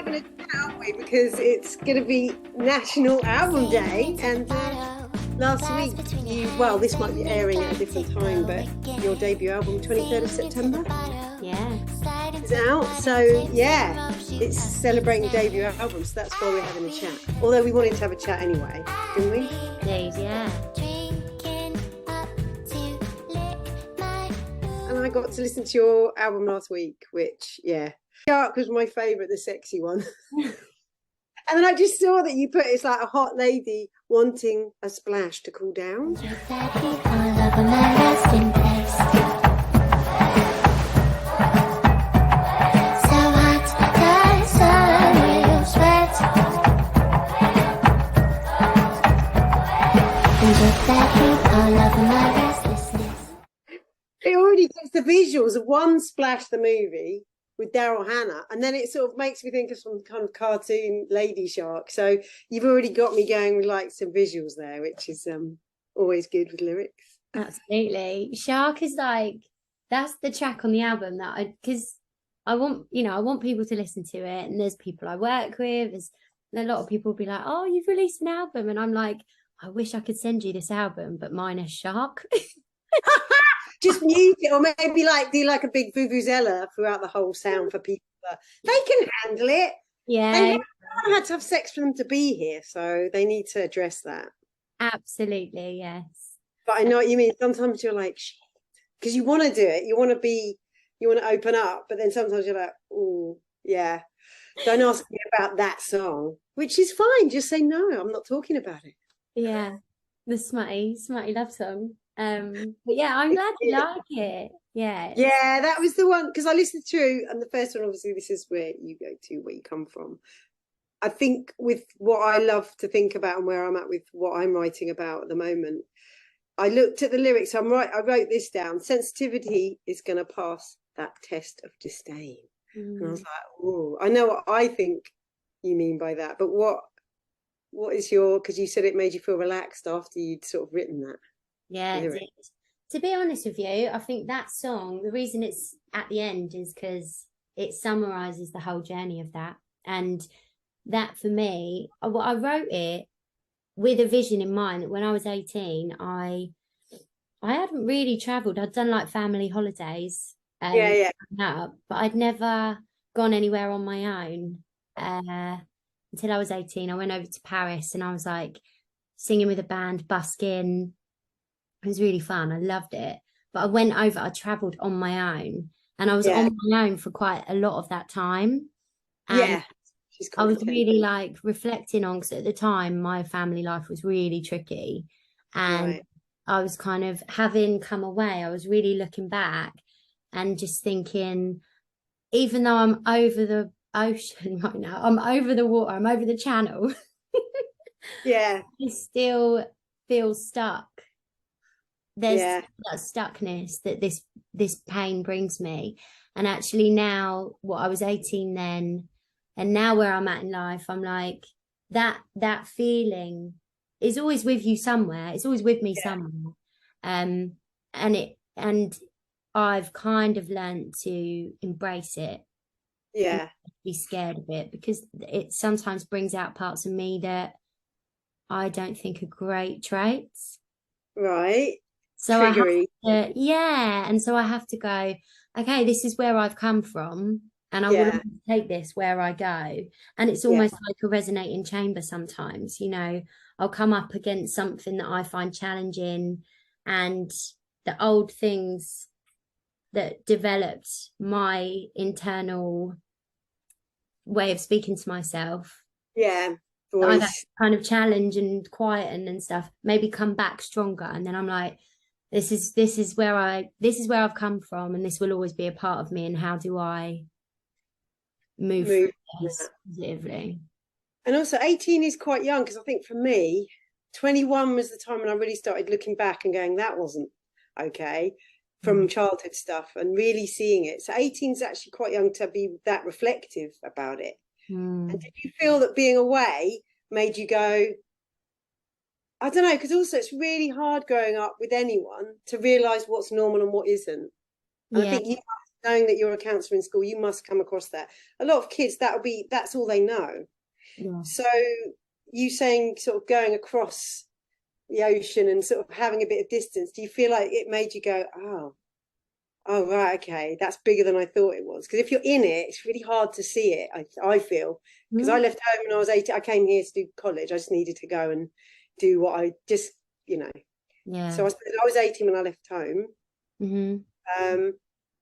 having a chat, aren't we? Because it's going to be National Album Day, and last week this might be airing at a different time, but your debut album, 23rd of September, is out. So yeah, it's celebrating debut album, so that's why we're having a chat. Although we wanted to have a chat anyway, didn't we? Indeed, yeah. And I got to listen to your album last week, which, Shark was my favourite, the sexy one. And then I just saw that you put it's like a hot lady wanting a splash to cool down. It already gets the visuals of One Splash the movie with Daryl Hannah, and then it sort of makes me think of some kind of cartoon lady shark. So you've already got me going with like some visuals there, which is always good with lyrics. Absolutely. Shark is like, that's the track on the album that because I want people to listen to it, and there's people I work with, there's a lot of people will be like, oh, you've released an album, and I'm like, I wish I could send you this album, but mine is Shark. Just mute it, or maybe like do like a big vuvuzela throughout the whole sound for people. They can handle it. Yeah, they had to have sex for them to be here, so they need to address that. Absolutely, yes. But I know what you mean. Sometimes you're like, shit, because you want to do it, you want to open up, but then sometimes you're like, oh yeah, don't ask me about that song, which is fine. Just say no, I'm not talking about it. Yeah, the smutty love song. But yeah, I'm glad you like it. Yeah, that was the one, because I listened through, and the first one, obviously this is where you go to, where you come from. I think with what I love to think about and where I'm at with what I'm writing about at the moment, I looked at the lyrics. I wrote this down: sensitivity is going to pass that test of disdain. And I was like, oh, I know what I think you mean by that, but what is your, because you said it made you feel relaxed after you'd sort of written that. Yeah, it did. To be honest with you, I think that song, the reason it's at the end is because it summarizes the whole journey of that. And that for me, I wrote it with a vision in mind that when I was 18, I hadn't really traveled. I'd done like family holidays, but I'd never gone anywhere on my own until I was 18. I went over to Paris, and I was like singing with a band, busking. It was really fun. I loved it. But I traveled on my own, and I was on my own for quite a lot of that time. And I was really like reflecting on, because at the time my family life was really tricky, and I was kind of, having come away, I was really looking back and just thinking, even though I'm over the ocean right now, I'm over the water, I'm over the channel. I still feel stuck. There's that stuckness that this pain brings me. And actually now, I was 18 then, and now where I'm at in life, I'm like, that feeling is always with you somewhere. It's always with me somewhere. And I've kind of learned to embrace it. Be scared of it, because it sometimes brings out parts of me that I don't think are great traits. Right. So and so I have to go, okay, this is where I've come from, and I want to take this where I go. And it's almost like a resonating chamber sometimes, I'll come up against something that I find challenging, and the old things that developed my internal way of speaking to myself. I kind of challenge and quieten and stuff, maybe come back stronger, and then I'm like, this is where I've come from, and this will always be a part of me, and how do I move through this positively? And also 18 is quite young, because I think for me 21 was the time when I really started looking back and going, that wasn't okay, from childhood stuff, and really seeing it. So 18 is actually quite young to be that reflective about it. And did you feel that being away made you go, I don't know, because also it's really hard growing up with anyone to realise what's normal and what isn't. And I think knowing that you're a counsellor in school, you must come across that. A lot of kids, that's all they know. Yeah. So you saying sort of going across the ocean and sort of having a bit of distance, do you feel like it made you go, oh right, okay, that's bigger than I thought it was? Because if you're in it, it's really hard to see it, I feel. Because I left home when I was 18. I came here to do college. I just needed to go and do what I just, Yeah. So I was 18 when I left home. Mm-hmm.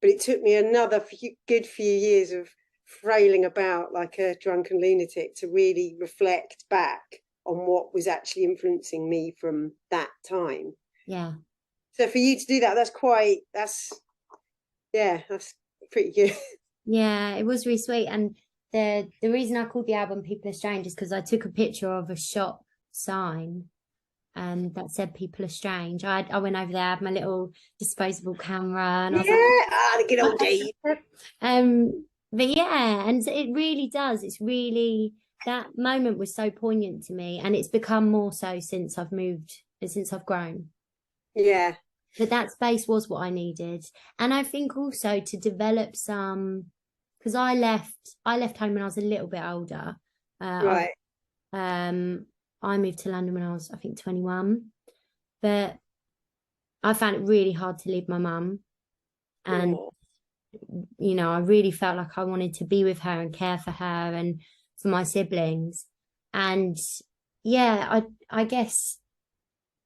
But it took me another good few years of frailing about like a drunken lunatic to really reflect back on what was actually influencing me from that time. Yeah. So for you to do that, that's pretty good. Yeah, it was really sweet. And the reason I called the album People Are Strange is because I took a picture of a shop sign that said People Are Strange. I went over there, I had my little disposable camera, and I was the good old days. But yeah, and it really does. It's really, that moment was so poignant to me, and it's become more so since I've grown. Yeah. But that space was what I needed. And I think also to develop some, because I left home when I was a little bit older. Right. I moved to London when I was, I think, 21. But I found it really hard to leave my mum. And, I really felt like I wanted to be with her and care for her and for my siblings. And yeah, I guess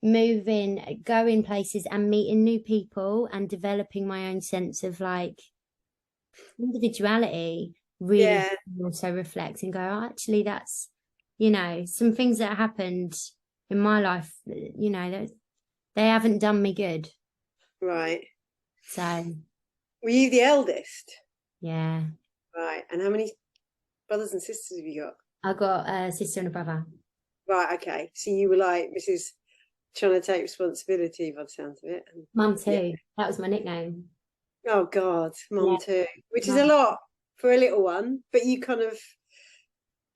moving, going places and meeting new people and developing my own sense of like individuality really also reflect and go, oh, actually that's, some things that happened in my life, they haven't done me good. Right. So were you the eldest? Yeah. Right. And how many brothers and sisters have you got? I got a sister and a brother. Right, okay. So you were like Mrs. trying to take responsibility by the sounds of it. Mum too. That was my nickname. Oh God, Mum too. Which is a lot for a little one, but you kind of,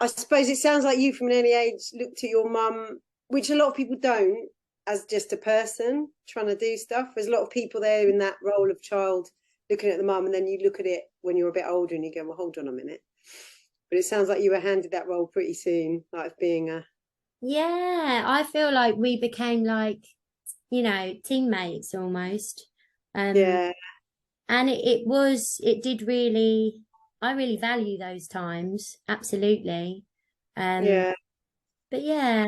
I suppose it sounds like you from an early age looked at your mum, which a lot of people don't, as just a person trying to do stuff. There's a lot of people there in that role of child looking at the mum, and then you look at it when you're a bit older and you go, well, hold on a minute. But it sounds like you were handed that role pretty soon, like being a... Yeah, I feel like we became like, teammates almost. Yeah. And it did really, I really value those times, absolutely. Yeah. But yeah,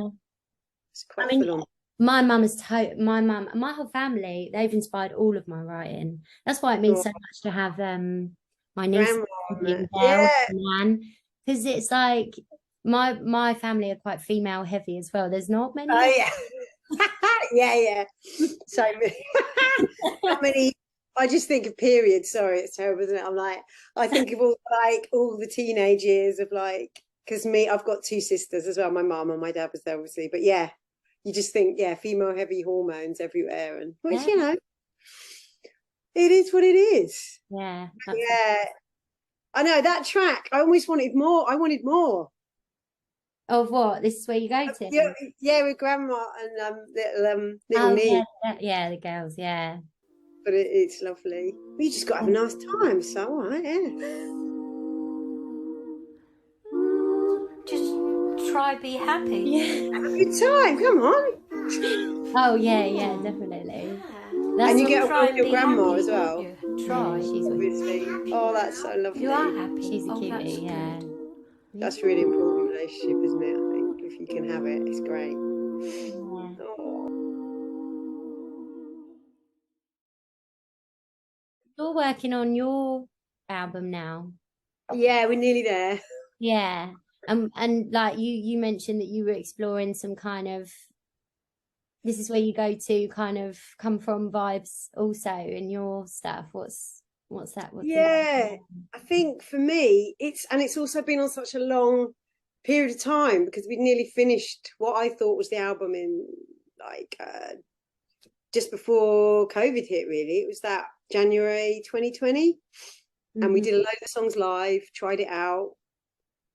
it's quite full on. My mum and my whole family, they've inspired all of my writing. That's why it means so much to have my niece and because it's like my family are quite female heavy as well. There's not many. Oh yeah. yeah. So not many. I just think of periods. Sorry, it's terrible, isn't it? I'm like, I think of all the teenage years of like, because I've got two sisters as well. My mum and my dad was there obviously, but yeah, you just think, female heavy hormones everywhere, and which it is what it is. Yeah. Yeah. I know that track. I always wanted more. I wanted more. Of what? This is where you go to? Yeah, with grandma and little Neve. Yeah, the girls, yeah. But it's lovely. We just got to have a nice time, so all right, Just try be happy. Yeah. Have a good time, come on. Oh yeah, definitely. And you get along with your grandma as well. Try. She's obviously. Oh, that's so lovely. You are happy. She's a cutie, yeah. That's a really important relationship, isn't it? I think if you can have it, it's great. Yeah. Oh. You're working on your album now. Yeah, we're nearly there. Yeah. And like you mentioned that you were exploring some kind of, this is where you go to kind of come from vibes also in your stuff. What's that? I think for me it's also been on such a long period of time because we'd nearly finished what I thought was the album in like just before COVID hit, really. It was that January 2020. And we did a load of songs live, tried it out.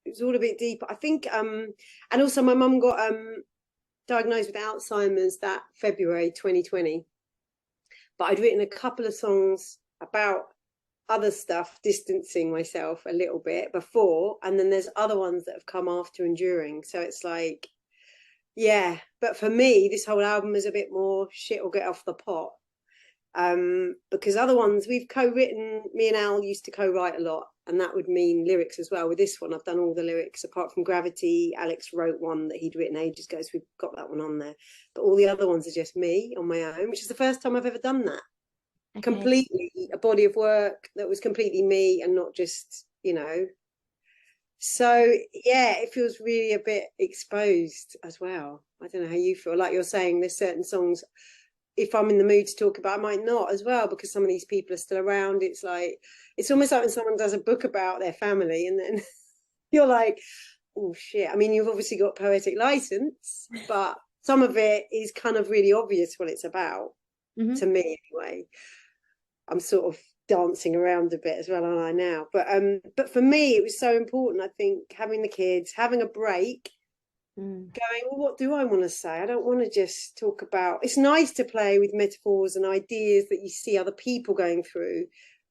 It was all a bit deeper, I think. And also my mum got diagnosed with Alzheimer's that February 2020. But I'd written a couple of songs about other stuff, distancing myself a little bit before, and then there's other ones that have come after and during. So it's like, yeah. But for me, this whole album is a bit more shit or get off the pot. Because other ones we've co-written, me and Al used to co-write a lot, and that would mean lyrics as well. With this one, I've done all the lyrics apart from Gravity. Alex wrote one that he'd written ages ago, so we've got that one on there. But all the other ones are just me on my own, which is the first time I've ever done that. Okay. Completely a body of work that was completely me and not just, you know. So yeah, it feels really a bit exposed as well. I don't know how you feel. Like you're saying, there's certain songs, if I'm in the mood to talk about, I might not as well, because some of these people are still around. It's like, it's almost like when someone does a book about their family and then you're like, oh shit. I mean, you've obviously got poetic license, but some of it is kind of really obvious what it's about, to me anyway. I'm sort of dancing around a bit as well, aren't I now? But for me, it was so important, I think, having the kids, having a break, going, well, what do I want to say? I don't want to just talk about, it's nice to play with metaphors and ideas that you see other people going through,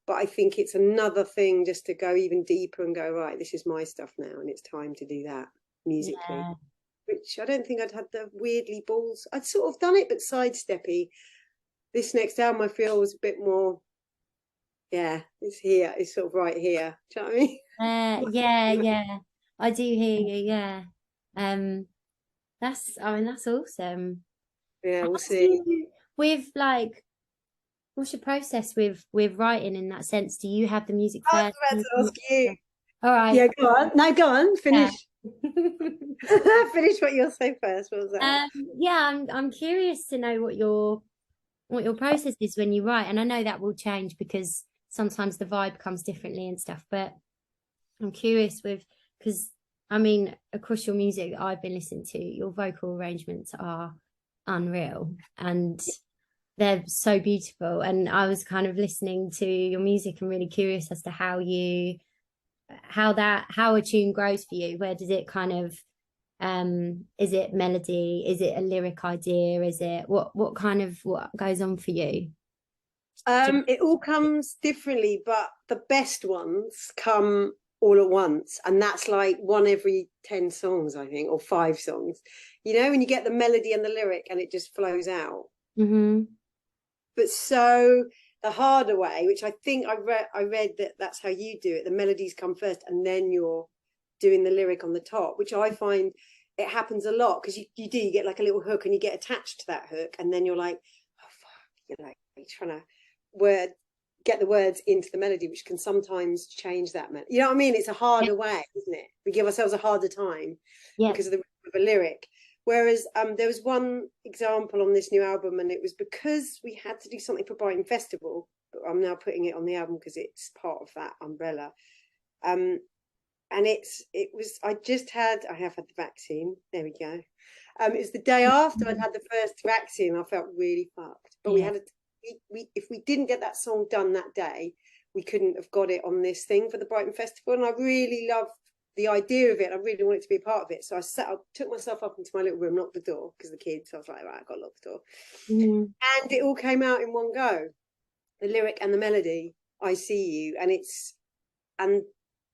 but I think it's another thing just to go even deeper and go, right, this is my stuff now, and it's time to do that musically. Yeah. Which I don't think I'd had the weirdly balls. I'd sort of done it, but sidesteppy. This next album I feel was a bit more, yeah, it's here, it's sort of right here. Do you know what I mean? Yeah, I do hear you. Yeah, that's awesome. Yeah, we'll see. With like, what's your process with writing in that sense? Do you have the music first? I was about to ask you. All right. Yeah, go on. No, go on. Finish. Yeah. Finish what you'll say first. What was that? Yeah, I'm curious to know what your process is when you write, and I know that will change because sometimes the vibe comes differently and stuff, but I'm curious because I mean, across your music I've been listening to, your vocal arrangements are unreal and they're so beautiful, and I was kind of listening to your music and really curious as to how a tune grows for you. Where does it kind of is it melody, is it a lyric idea, is it what goes on for you? It all comes differently, but the best ones come all at once, and that's like one every 10 songs, I think, or 5 songs, you know, when you get the melody and the lyric and it just flows out. But so the harder way, which I think I read that that's how you do it, the melodies come first and then you're doing the lyric on the top, which I find it happens a lot, because you get like a little hook and you get attached to that hook, and then you're like, oh fuck, you're like trying to get the words into the melody, which can sometimes change that melody. You know what I mean? It's a harder way, isn't it? We give ourselves a harder time because of the lyric. Whereas there was one example on this new album, and it was because we had to do something for Brighton Festival, but I'm now putting it on the album because it's part of that umbrella. And I have had the vaccine. There we go. It was the day after I'd had the first vaccine. I felt really fucked. But if we didn't get that song done that day, we couldn't have got it on this thing for the Brighton Festival. And I really loved the idea of it. I really wanted to be a part of it. So I took myself up into my little room, locked the door because of the kids. So I was like, right, I've got to lock the door. And it all came out in one go. The lyric and the melody, I See You. And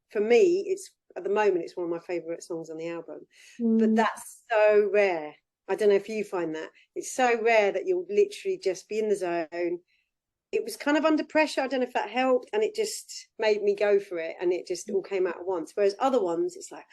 for me, it's at the moment, it's one of my favourite songs on the album. But that's so rare. I don't know if you find that. It's so rare that you'll literally just be in the zone. It was kind of under pressure. I don't know if that helped. And it just made me go for it. And it just all came out at once. Whereas other ones, it's like,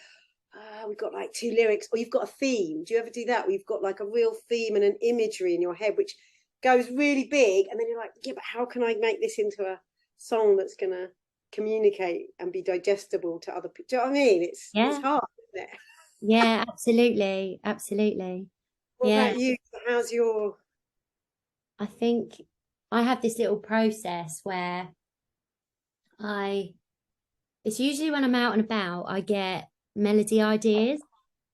we've got like 2 lyrics, or you've got a theme. Do you ever do that? Where you've got like a real theme and an imagery in your head, which goes really big. And then you're like, yeah, but how can I make this into a song that's going to communicate and be digestible to other people? Do you know what I mean? It's hard, isn't it? Yeah, absolutely. What about you? How's your... I think I have this little process where it's usually when I'm out and about, I get melody ideas.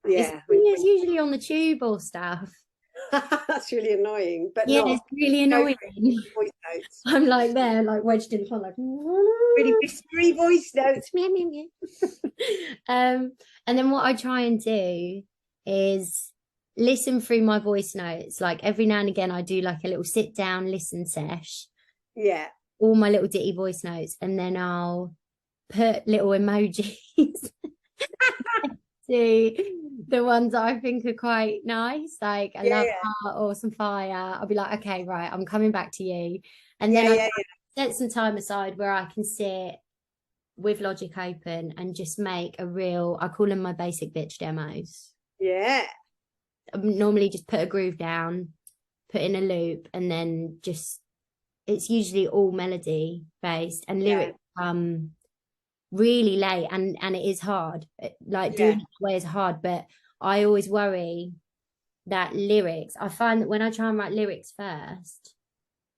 Yeah. It's usually on the tube or stuff. That's really annoying. But yeah, it's really annoying. Voice notes. I'm like there, like wedged in the front, like really whispery voice notes. And then what I try and do is listen through my voice notes. Like every now and again I do like a little sit down listen sesh. Yeah. all my little ditty voice notes, and then I'll put little emojis to the ones that I think are quite nice, like a love heart or some fire. I'll be like, okay, right, I'm coming back to you. And then I set some time aside where I can sit with Logic open and just make a real, I call them my basic bitch demos. Yeah. I normally just put a groove down, put in a loop, and then just, it's usually all melody based, and lyrics really late, and it is hard. Like doing it that way is hard, but I always worry that lyrics, I find that when I try and write lyrics first,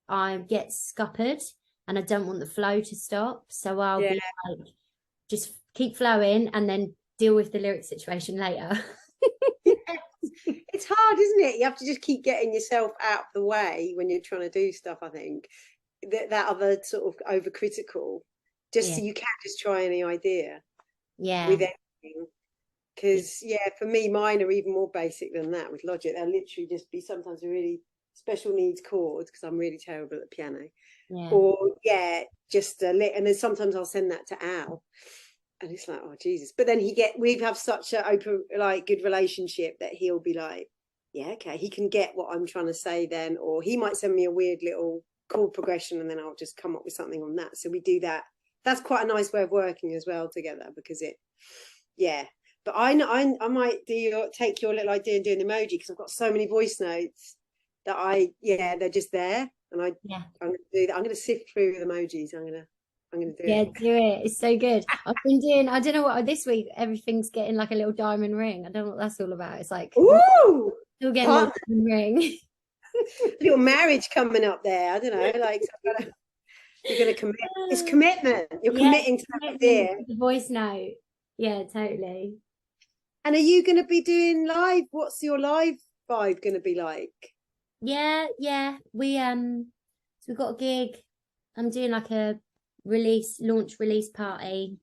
I get scuppered and I don't want the flow to stop. So I'll be like, just keep flowing and then deal with the lyric situation later. It's hard, isn't it? You have to just keep getting yourself out of the way when you're trying to do stuff. I think that other sort of overcritical, just so you can't just try any idea with anything. Because for me, mine are even more basic than that with Logic. They'll literally just be sometimes a really special needs chords, because I'm really terrible at the piano, or just a lit, and then sometimes I'll send that to Al, and it's like, oh Jesus. But then we have such a open, like, good relationship that he'll be like, yeah, okay, he can get what I'm trying to say then, or he might send me a weird little chord progression and then I'll just come up with something on that. So we do that. That's quite a nice way of working as well together, because but I might take your little idea and do an emoji, because I've got so many voice notes that they're just there, and I'm gonna do that. I'm gonna sift through with emojis. I'm gonna do it. Do it. It's so good. I've been doing, I don't know what, this week everything's getting like a little diamond ring. I don't know what that's all about. It's like, ooh, still getting a diamond ring. Little marriage coming up there. I don't know, like, you're gonna commit. It's commitment. You're committing to that idea. The voice note. Yeah, totally. And are you going to be doing live? What's your live vibe going to be like? Yeah. We so we've got a gig. I'm doing like a launch release party.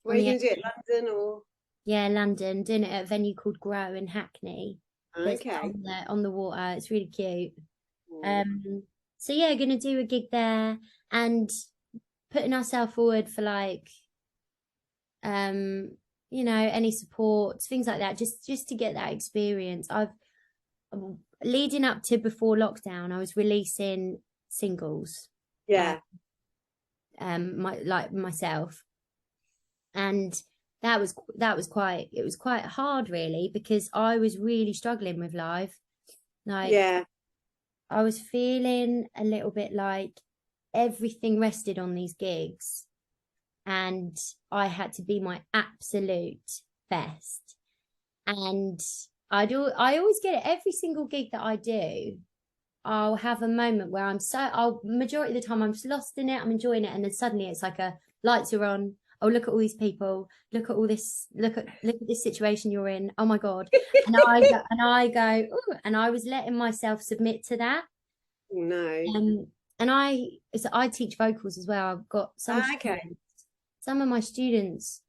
Where are you going to do it? London or? Yeah, London. Doing it at a venue called Grow in Hackney. Okay. On the water. It's really cute. So yeah, going to do a gig there and putting ourselves forward for like any support, things like that, just to get that experience. I've leading up to before lockdown, I was releasing singles, myself, and that was quite hard, really, because I was really struggling with live. Like, I was feeling a little bit like everything rested on these gigs, and I had to be my absolute best. And I always get it. Every single gig that I do, I'll have a moment where majority of the time I'm just lost in it, I'm enjoying it, and then suddenly it's like lights are on. Oh, look at all these people, look at all this, look at this situation you're in. Oh my God. And I go, ooh, and I was letting myself submit to that. No. And I teach vocals as well. I've got some of my students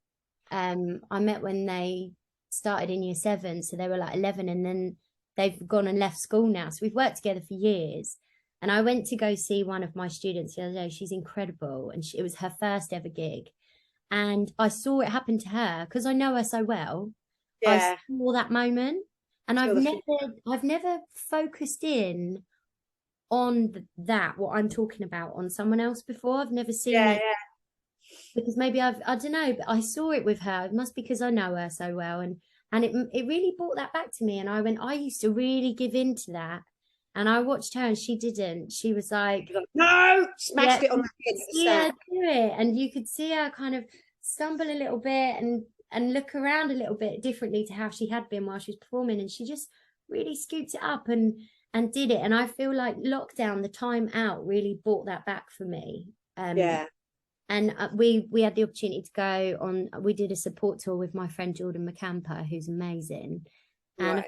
I met when they started in year 7, so they were like 11, and then they've gone and left school now, so we've worked together for years. And I went to go see one of my students the other day. She's incredible, and it was her first ever gig, and I saw it happen to her because I know her so well. I saw that moment, and I've never focused in on what I'm talking about on someone else before. I've never seen it. Because maybe I don't know, but I saw it with her. It must be because I know her so well, and it really brought that back to me. And I used to really give in to that, and I watched her, and she didn't. She was like, no, smashed it on the head. Yeah, do it. And you could see her kind of stumble a little bit and look around a little bit differently to how she had been while she was performing, and she just really scooped it up and did it. And I feel like lockdown, the time out, really brought that back for me. And we had the opportunity to go on. We did a support tour with my friend Jordan McCamper, who's amazing. And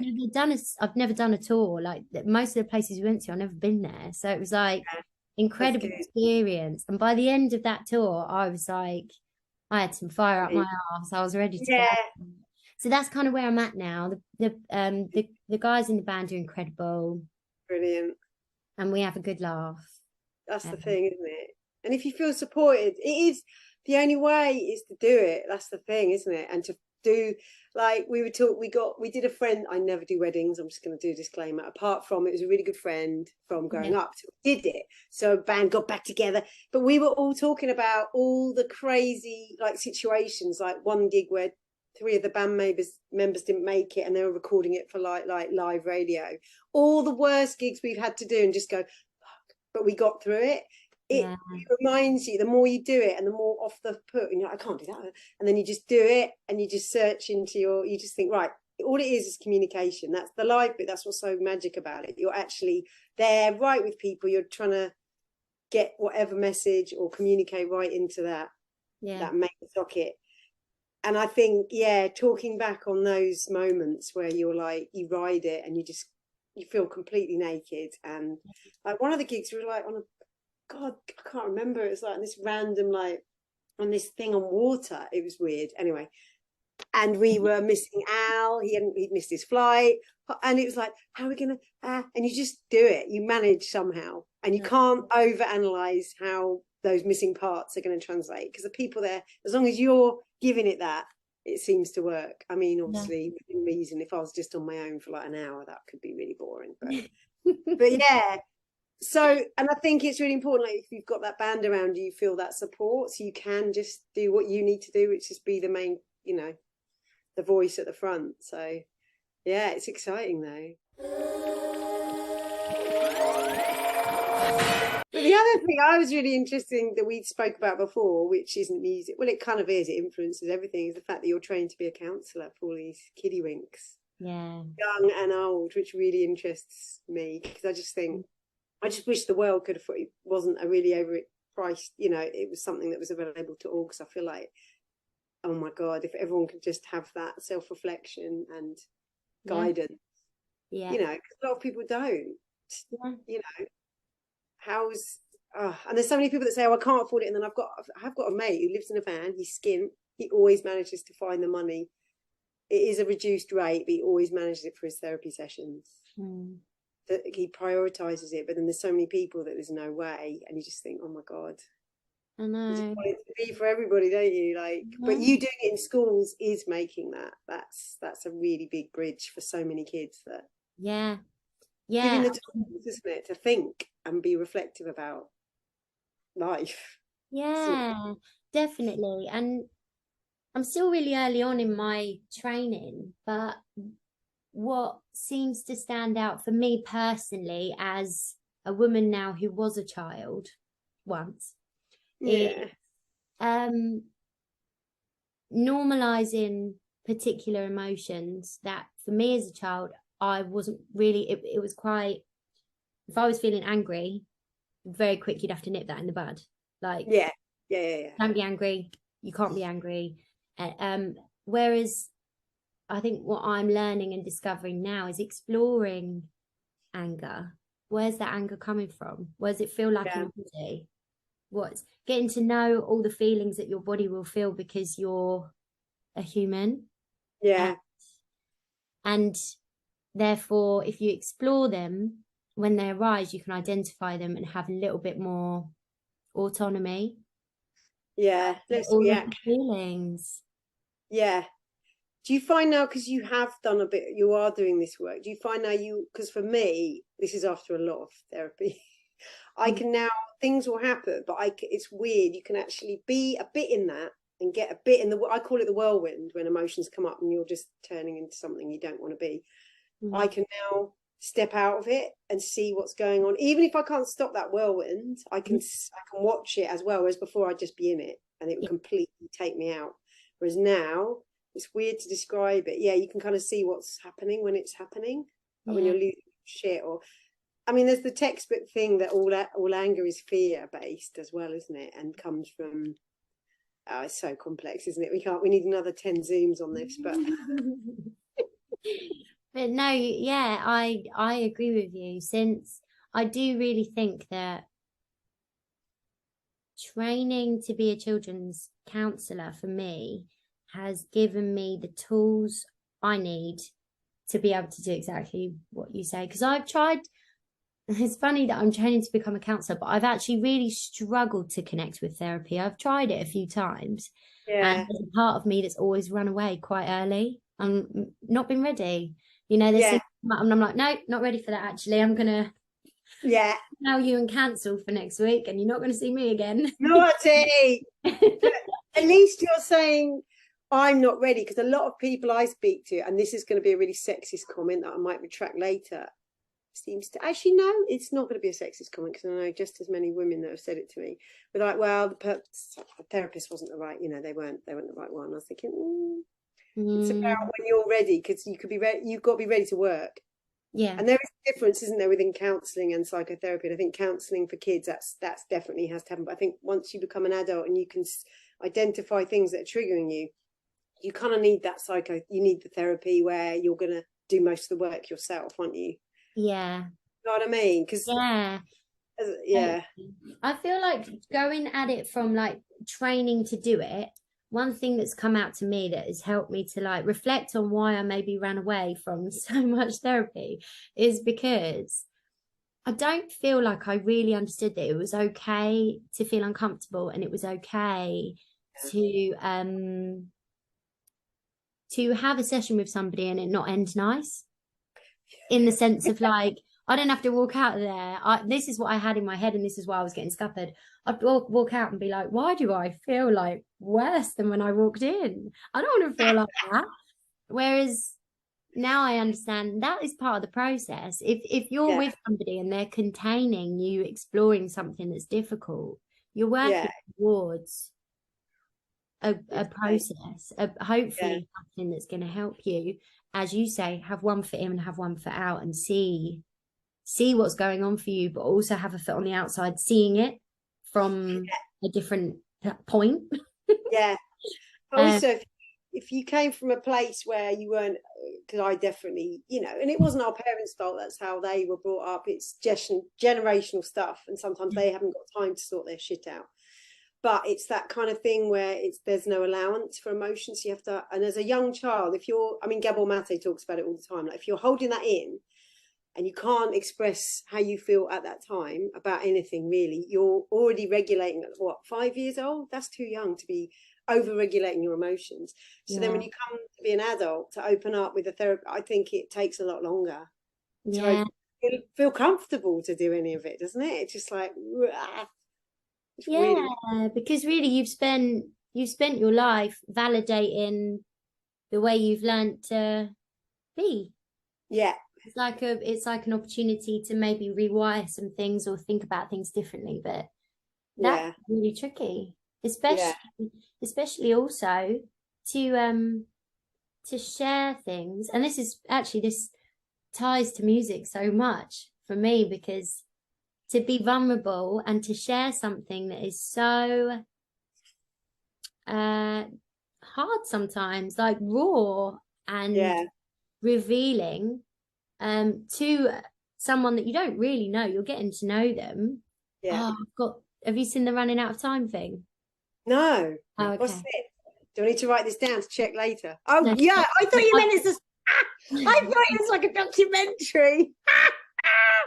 I've never done a tour like most of the places we went to. I've never been there, so it was like incredible experience. And by the end of that tour, I was like, I had some fire up my arse. I was ready to go. So that's kind of where I'm at now. The guys in the band are incredible, brilliant, and we have a good laugh. That's the thing, isn't it? And if you feel supported, it is the only way is to do it. That's the thing, isn't it? And to do, like we did a friend. I never do weddings. I'm just going to do a disclaimer. Apart from it was a really good friend from growing up, so we did it. So a band got back together, but we were all talking about all the crazy like situations. Like one gig where 3 of the band members didn't make it, and they were recording it for like live radio. All the worst gigs we've had to do, and just go, fuck, but we got through it. It reminds you, the more you do it and the more off the put, and you're like, I can't do that. And then you just do it and you just search into you just think, right, all it is communication. That's the live bit. That's what's so magic about it. You're actually there right with people. You're trying to get whatever message or communicate right into that main socket. And I think, talking back on those moments where you're like, you ride it and you feel completely naked. And like one of the gigs, we were like on a, God, I can't remember. It was like this random, like on this thing on water. It was weird. Anyway, and we were missing Al. He'd missed his flight, and it was like, how are we gonna? And you just do it. You manage somehow, and you can't overanalyze how those missing parts are going to translate, because the people there, as long as you're giving it that, it seems to work. I mean, obviously, within reason. If I was just on my own for like an hour, that could be really boring. But yeah. So, and I think it's really important, like if you've got that band around you, you feel that support, so you can just do what you need to do, which is be the main, the voice at the front. So, yeah, it's exciting though. But the other thing I was really interesting that we spoke about before, which isn't music, well, it kind of is, it influences everything, is the fact that you're trained to be a counsellor for all these kiddie winks. Yeah. Young and old, which really interests me, because I just think, I just wish the world could afford, it wasn't a really overpriced, it was something that was available to all, because I feel like, oh my God, if everyone could just have that self-reflection and guidance, because a lot of people don't, and there's so many people that say, oh, I can't afford it. And then I've got a mate who lives in a van, he's skint, he always manages to find the money. It is a reduced rate, but he always manages it for his therapy sessions. That he prioritizes it, but then there's so many people that there's no way, and you just think, oh my God, I know, you just want it to be for everybody, don't you? Like, but you doing it in schools is making that's a really big bridge for so many kids. That giving the time, isn't it, to think and be reflective about life. Definitely. And I'm still really early on in my training, but what seems to stand out for me personally as a woman now who was a child once is normalizing particular emotions that for me as a child I wasn't really, it was quite, if I was feeling angry very quick, you'd have to nip that in the bud, like don't be angry, you can't be angry. Whereas I think what I'm learning and discovering now is exploring anger. Where's that anger coming from? Where does it feel like in your body? What's getting to know all the feelings that your body will feel because you're a human. And therefore, if you explore them, when they arise, you can identify them and have a little bit more autonomy. Let's all the feelings. Do you find now, because you have done you are doing this work, do you find now because for me, this is after a lot of therapy, I can now, things will happen, but it's weird, you can actually be a bit in that and get a bit in I call it the whirlwind, when emotions come up and you're just turning into something you don't want to be. I can now step out of it and see what's going on. Even if I can't stop that whirlwind, I can watch it as well, as before I'd just be in it and it would completely take me out. Whereas now, it's weird to describe it. You can kind of see what's happening when it's happening, like when you're losing shit. Or, I mean, there's the textbook thing that all anger is fear based as well, isn't it? And comes from, it's so complex, isn't it? We need another 10 Zooms on this, but. But no, I agree with you, since I do really think that training to be a children's counsellor for me has given me the tools I need to be able to do exactly what you say. Because I've tried it's funny that I'm training to become a counsellor, but I've actually really struggled to connect with therapy. I've tried it a few times, and there's a part of me that's always run away quite early and not been ready. You know, there's things, and I'm like, no, not ready for that. Actually, I'm gonna email you and cancel for next week, and you're not going to see me again. Naughty. At least you're saying I'm not ready, because a lot of people I speak to, and this is going to be a really sexist comment that I might retract later, seems to actually, no, it's not going to be a sexist comment, because I know just as many women that have said it to me. But like, well, the therapist wasn't the right, you know, they weren't the right one. I was thinking, it's about when you're ready, because you could be ready, you've got to be ready to work. Yeah. And there is a difference, isn't there, within counselling and psychotherapy. And I think counselling for kids, that's definitely has to happen. But I think once you become an adult and you can identify things that are triggering you, you kind of need that you need the therapy where you're going to do most of the work yourself, aren't you? Yeah. You know what I mean? Because I feel like going at it from like training to do it, one thing that's come out to me that has helped me to like reflect on why I maybe ran away from so much therapy is because I don't feel like I really understood that it was okay to feel uncomfortable, and it was okay to have a session with somebody and it not end nice, in the sense of like, I didn't have to walk out of there. This is what I had in my head, and this is why I was getting scuppered. I'd walk out and be like, why do I feel like worse than when I walked in? I don't want to feel like that. Whereas now I understand that is part of the process. If you're with somebody and they're containing you exploring something that's difficult, you're working towards a process, hopefully something that's going to help you, as you say, have one foot in and have one foot out, and see what's going on for you, but also have a foot on the outside, seeing it from a different point. Also, if you came from a place where you weren't, because I definitely, you know, and it wasn't our parents' fault, that's how they were brought up. It's just generational stuff, and sometimes they haven't got time to sort their shit out. But it's that kind of thing where there's no allowance for emotions. You have to, and as a young child, Gabor Mate talks about it all the time. Like, if you're holding that in and you can't express how you feel at that time about anything, really, you're already regulating at 5 years old? That's too young to be over-regulating your emotions. So then when you come to be an adult, to open up with a therapist, I think it takes a lot longer to feel comfortable to do any of it, doesn't it? It's just like, because really you've spent your life validating the way you've learned to be. It's like an opportunity to maybe rewire some things or think about things differently, but that's really tricky, especially also to share things. And this ties to music so much for me, because to be vulnerable and to share something that is so hard sometimes, like raw and revealing to someone that you don't really know. You're getting to know them. Have you seen the running out of time thing? No. Okay. What's it? Do I need to write this down to check later? I thought you meant it's I thought it was like a documentary.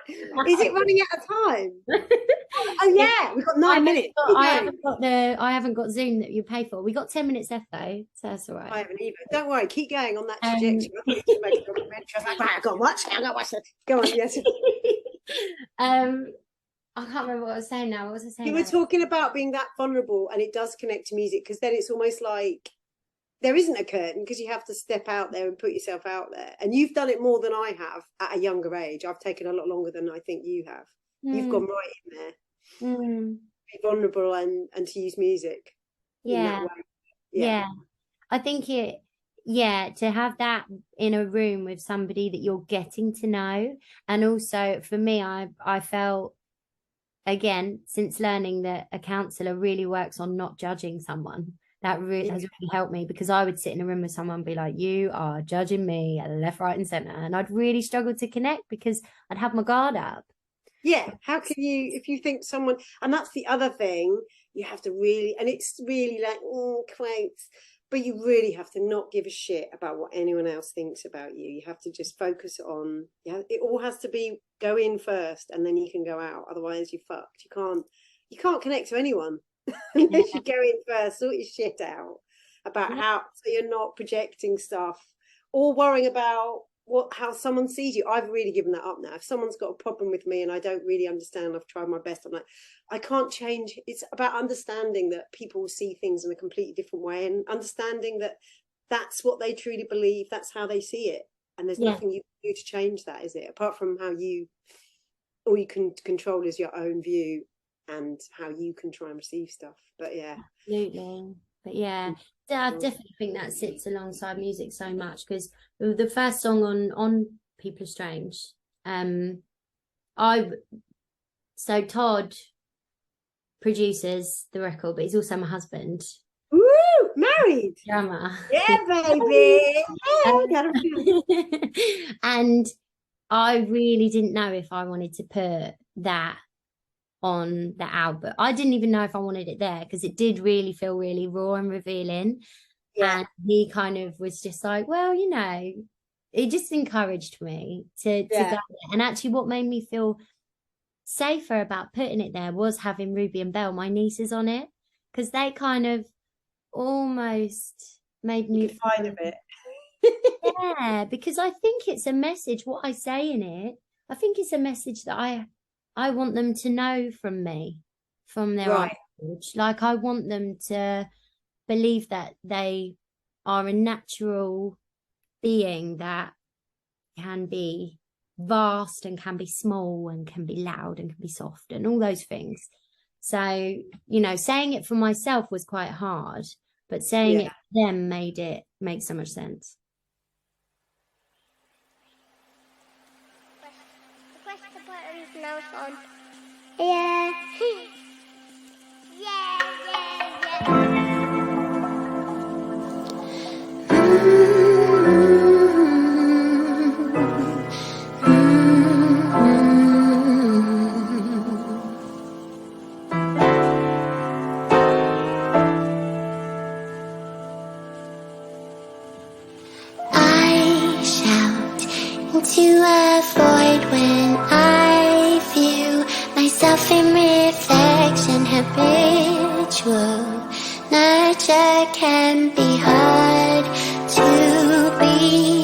Is it running out of time? We've got 9 minutes. I haven't got Zoom that you pay for. We got 10 minutes left though, so that's all right. I haven't either. Don't worry, keep going on that trajectory. I thought you make a documentary. I was like, right, go on, watch it. Go on, yes. I can't remember what I was saying now. What was I saying? You were talking about being that vulnerable, and it does connect to music, because then it's almost like there isn't a curtain, because you have to step out there and put yourself out there. And you've done it more than I have at a younger age. I've taken a lot longer than I think you have. You've gone right in there. Be vulnerable and to use music. Yeah. I think to have that in a room with somebody that you're getting to know. And also for me, I felt, again, since learning that a counsellor really works on not judging someone, that really has really helped me, because I would sit in a room with someone and be like, you are judging me left, right and centre, and I'd really struggle to connect because I'd have my guard up. How can you, if you think someone, and that's the other thing, you have to really, and it's really like quaint, but you really have to not give a shit about what anyone else thinks about you. You have to just focus on, it all has to be go in first and then you can go out. Otherwise you're fucked. You can't connect to anyone unless you go in first, sort your shit out about how, so you're not projecting stuff or worrying about how someone sees you. I've really given that up now. If someone's got a problem with me and I don't really understand, I've tried my best, I'm like, I can't change. It's about understanding that people see things in a completely different way and understanding that that's what they truly believe, that's how they see it, and there's nothing you can do to change that, is it, apart from how all you can control is your own view and how you can try and receive stuff. But yeah, absolutely. But yeah, I definitely think that sits alongside music so much, because the first song on People Are Strange, so Todd produces the record, but he's also my husband. Woo! Married drummer. Yeah, baby. And I really didn't know if I wanted to put that on the album. I didn't even know if I wanted it there, because it did really feel really raw and revealing. And he kind of was just like, well, you know, it just encouraged me to go there. And actually what made me feel safer about putting it there was having Ruby and Belle, my nieces, on it, because they kind of almost made me fine a bit. Yeah, because I think it's a message, what I say in it, I think it's a message that I want them to know from me, from their language. Like, I want them to believe that they are a natural being that can be vast and can be small and can be loud and can be soft and all those things. So, you know, saying it for myself was quite hard, but saying it for them made it make so much sense. Press the button now on. Yeah. To avoid when I view myself in reflection, habitual nurture can be hard to beat.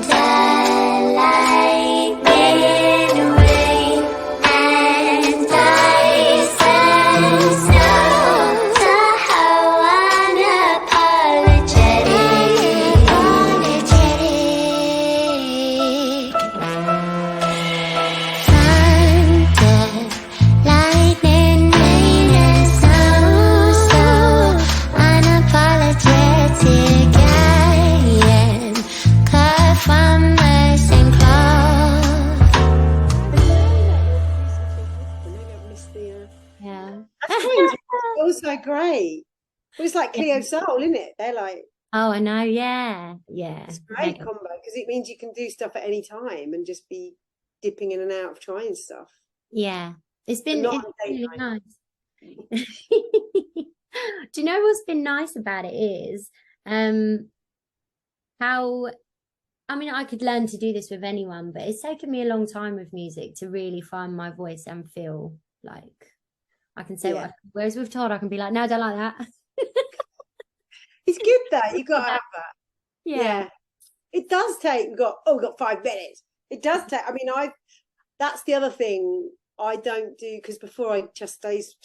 Thunder, lightning, rain, and ice and snow. Somehow so great. It was like Cleo Soul, isn't it? They're like, oh, I know, yeah. It's a great combo, because it means you can do stuff at any time and just be dipping in and out of trying stuff. Yeah, it's really nice. Do you know what's been nice about it is how, I mean, I could learn to do this with anyone, but it's taken me a long time with music to really find my voice and feel like I can say what. Whereas with Todd, I can be like, no, I don't like that. It's good though. You got to have that. Yeah. It does take. We've got 5 minutes. It does take. I mean, that's the other thing I don't do, because before I chastise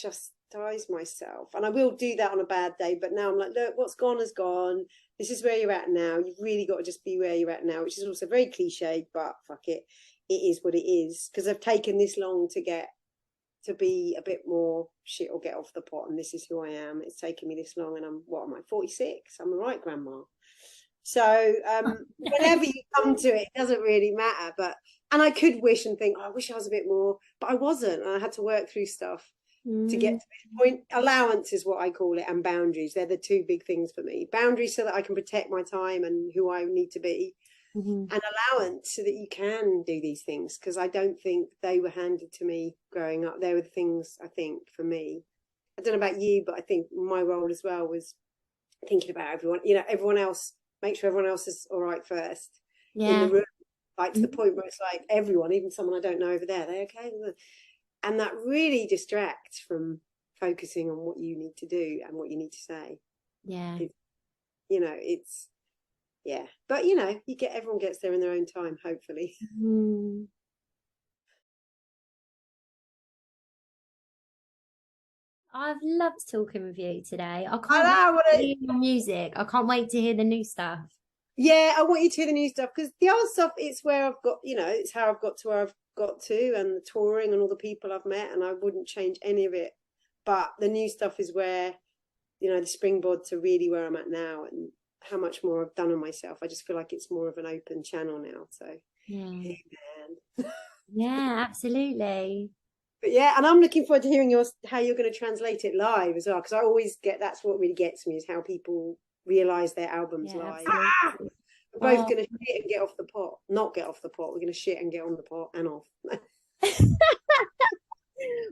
myself, and I will do that on a bad day. But now I'm like, look, what's gone has gone. This is where you're at now. You've really got to just be where you're at now, which is also very cliched, but fuck it. It is what it is, because I've taken this long to be a bit more shit or get off the pot, and this is who I am. It's taken me this long, and I'm 46? I'm a right grandma. So whenever you come to it, it doesn't really matter. And I could wish and think, I wish I was a bit more, but I wasn't, and I had to work through stuff to get to this point. Allowance is what I call it, and boundaries. They're the two big things for me. Boundaries so that I can protect my time and who I need to be, and allowance so that you can do these things, because I don't think they were handed to me growing up. They were the things, I think, for me, I don't know about you, but I think my role as well was thinking about everyone, you know, everyone else, make sure everyone else is all right first in the room, like to the point where it's like everyone, even someone I don't know over there, they okay? And that really distracts from focusing on what you need to do and what you need to say. Yeah. You know, it's, yeah. But, you know, everyone gets there in their own time, hopefully. Mm. I've loved talking with you today. I can't wait to hear your music. I can't wait to hear the new stuff. Yeah, I want you to hear the new stuff, because the old stuff, it's where I've got, you know, it's how I've got to where I've got to, and the touring and all the people I've met, and I wouldn't change any of it. But the new stuff is where, you know, the springboard to really where I'm at now and how much more I've done on myself. I just feel like it's more of an open channel now. So, Yeah, man. yeah, absolutely. But yeah, and I'm looking forward to hearing how you're going to translate it live as well, because I always that's what really gets me, is how people realise their albums live. We're both going to shit and get off the pot. Not get off the pot. We're going to shit and get on the pot and off.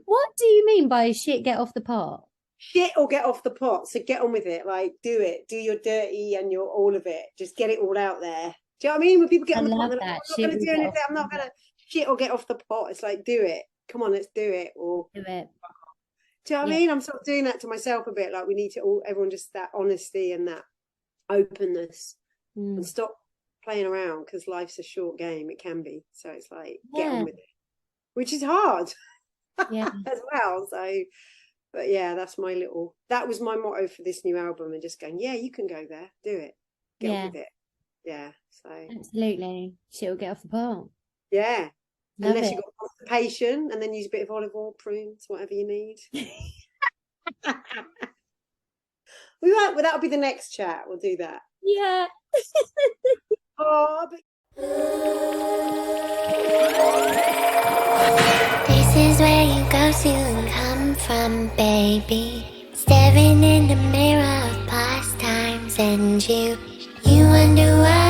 What do you mean by shit get off the pot? Shit or get off the pot. So get on with it. Like, do it. Do your dirty and your all of it. Just get it all out there. Do you know what I mean? When people get on the pot, they're like, I'm not going to do anything. I'm not going to shit or get off the pot. It's like, do it. Come on, let's do it. Or do it. Do you know what I mean? I'm sort of doing that to myself a bit. Like, we need to everyone just that honesty and that openness and stop playing around, because life's a short game. It can be. So it's like, get on with it, which is hard as well. So, but yeah, that was my motto for this new album, and just going, yeah, you can go there, do it, get on with it. Yeah. So absolutely, she'll get off the pot. Yeah. Unless you've got constipation, and then use a bit of olive oil, prunes, whatever you need. We might. Well, that'll be the next chat. We'll do that. Yeah. This is where you go to come from, baby. Staring in the mirror of past times, and you wonder why.